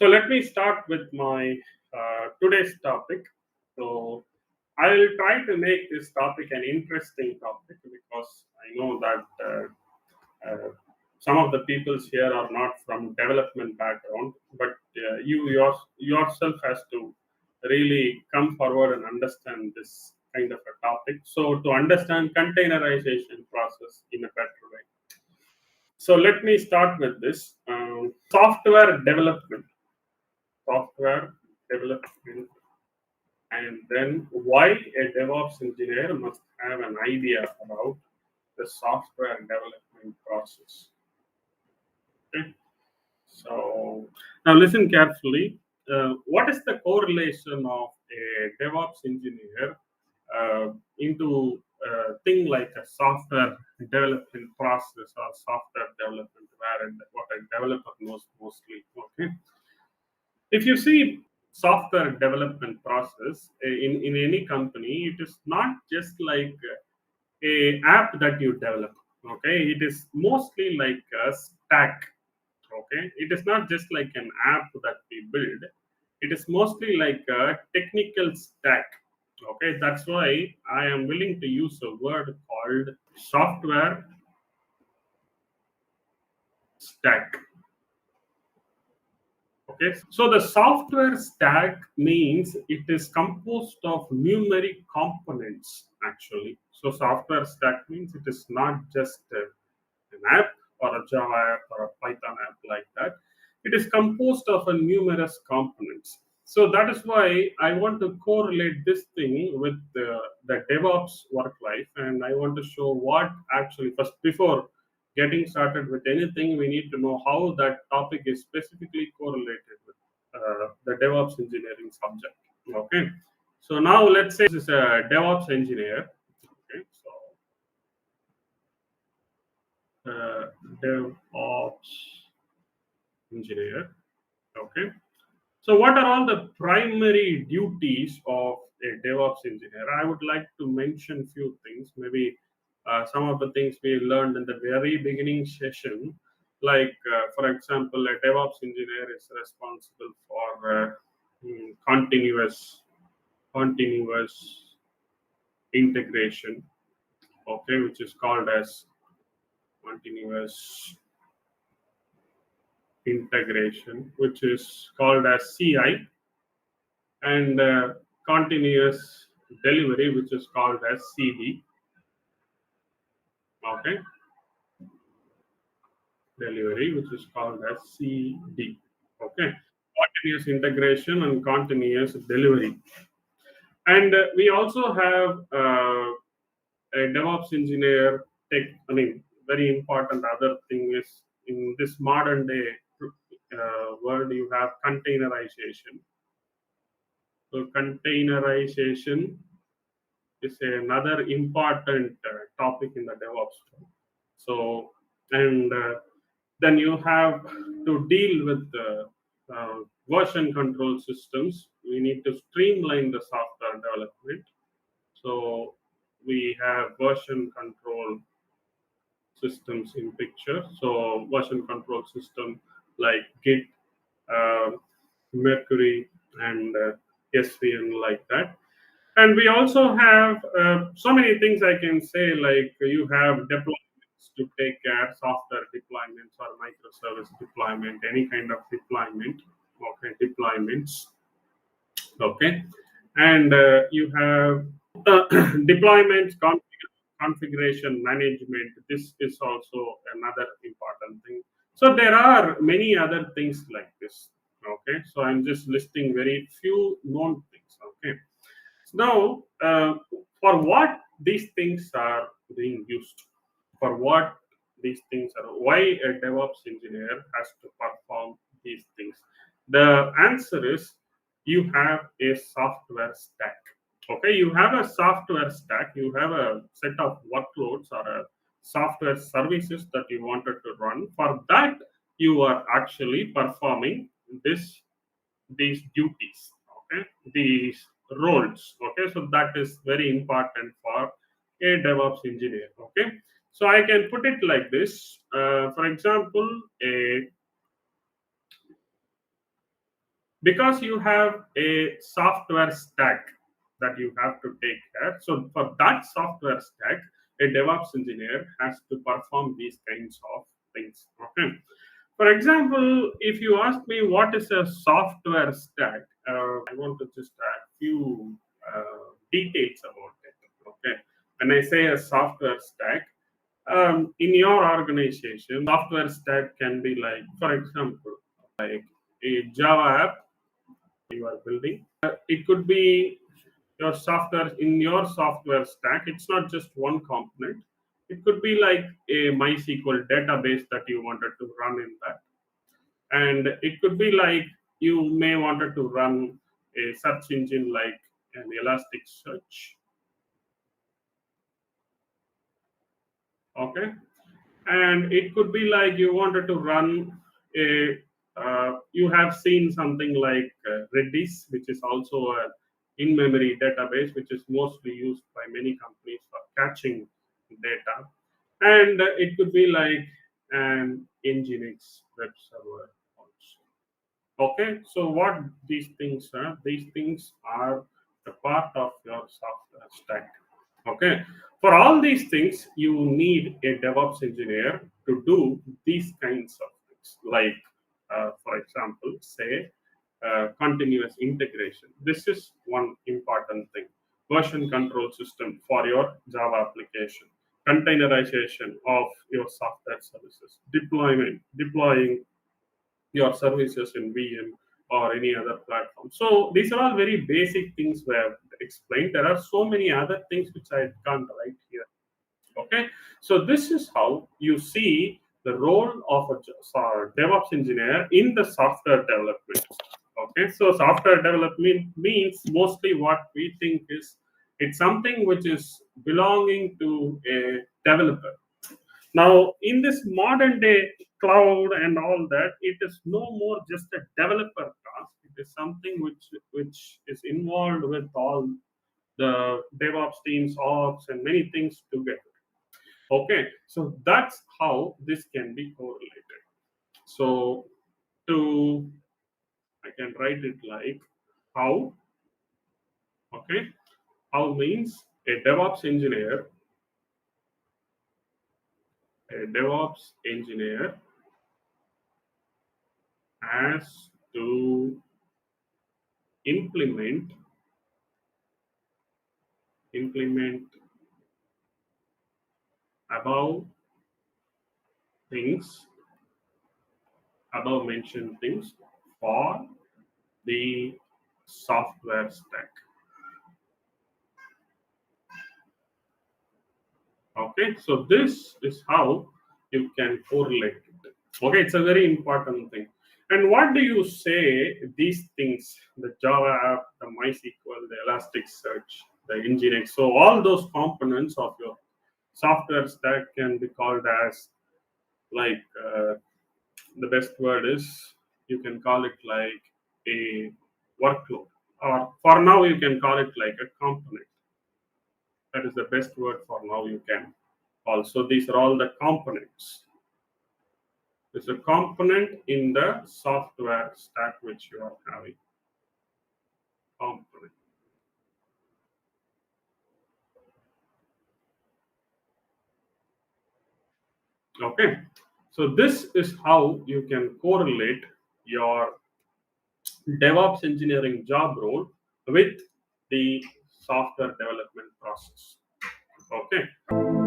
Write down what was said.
So let me start with my today's topic. So I will try to make this topic an interesting topic because I know that some of the peoples here are not from development background, but yourself has to really come forward and understand this kind of a topic. So to understand containerization process in a better way. So let me start with this software development, and then why a DevOps engineer must have an idea about the software development process. Okay? So now listen carefully. What is the correlation of a DevOps engineer into a thing like a software development process or software development, where what a developer knows mostly? Okay, if you see software development process in any company, it is not just like a app that you develop. Okay, it is mostly like a stack. Okay, it is not just like an app that we build, it is mostly like a technical stack. Okay, that's why I am willing to use a word called software stack. Okay, so the software stack means it is composed of numeric components actually. So software stack means it is not just an app or a Java app or a Python app like that. It is composed of a numerous components. So that is why I want to correlate this thing with the DevOps work life, and I want to show what actually first before getting started with anything, we need to know how that topic is specifically correlated with the DevOps engineering subject. Okay, so now let's say this is a DevOps engineer. Okay, so DevOps engineer. Okay, so what are all the primary duties of a DevOps engineer? I would like to mention few things. Maybe some of the things we learned in the very beginning session, like for example, a DevOps engineer is responsible for continuous integration. Okay, which is called as continuous integration, which is called as CI, and continuous delivery, which is called as CD. Okay, delivery, which is called as CD. Okay, continuous integration and continuous delivery. And we also have a DevOps engineer. Very important other thing is in this modern day world, you have containerization. So containerization is another important topic in the DevOps. So, and then you have to deal with the version control systems. We need to streamline the software development. So we have version control systems in picture. So version control system like Git, uh, Mercury, and SVN like that. And we also have so many things I can say, like you have deployments to take care, software deployments or microservice deployment, any kind of deployment. Okay, deployments. Okay, and you have deployments, configuration management. This is also another important thing. So there are many other things like this. Okay, so I'm just listing very few known things. Okay, now, for what these things are being used, for what these things are, why a DevOps engineer has to perform these things? The answer is you have a software stack. Okay, you have a software stack, you have a set of workloads or a software services that you wanted to run. For that, you are actually performing this these duties, okay, these roles. Okay, so that is very important for a DevOps engineer. Okay, so I can put it like this. For example, because you have a software stack that you have to take care. So for that software stack, a DevOps engineer has to perform these kinds of things. Okay. For example, if you ask me what is a software stack, I want to just add few details about it. Okay. When I say a software stack, in your organization, software stack can be like, for example, like a Java app you are building. It could be your software in your software stack. It's not just one component. It could be like a MySQL database that you wanted to run in that, and it could be like you may wanted to run a search engine like an Elasticsearch. Okay, and it could be like you wanted to run a you have seen something like Redis, which is also a in-memory database, which is mostly used by many companies for catching data, and it could be like an Nginx web server also. Okay, so what these things are? These things are a part of your software stack. Okay, for all these things, you need a DevOps engineer to do these kinds of things. Like, for example, say continuous integration. This is one important thing. Version control system for your Java application, containerization of your software services, deploying your services in VM or any other platform. So these are all very basic things were explained. There are so many other things which I can't write here. Okay, so this is how you see the role of a DevOps engineer in the software development. Okay, so software development means mostly what we think is it's something which is belonging to a developer. Now, in this modern day cloud and all that, it is no more just a developer task. It is something which is involved with all the DevOps teams, ops, and many things together. Okay, so that's how this can be correlated. So to I can write it like how. Okay, how means a DevOps engineer has to implement implement above things above mentioned things for the software stack. Okay, so this is how you can correlate it. Okay, it's a very important thing. And what do you say these things, the Java app, the MySQL, the Elasticsearch, the Nginx, so all those components of your software stack can be called as like the best word is you can call it like a workload, or for now you can call it like a component. That is the best word for now you can. Also, these are all the components. It's a component in the software stack which you are having. Component. Okay. So this is how you can correlate your DevOps engineering job role with the software development process. Okay.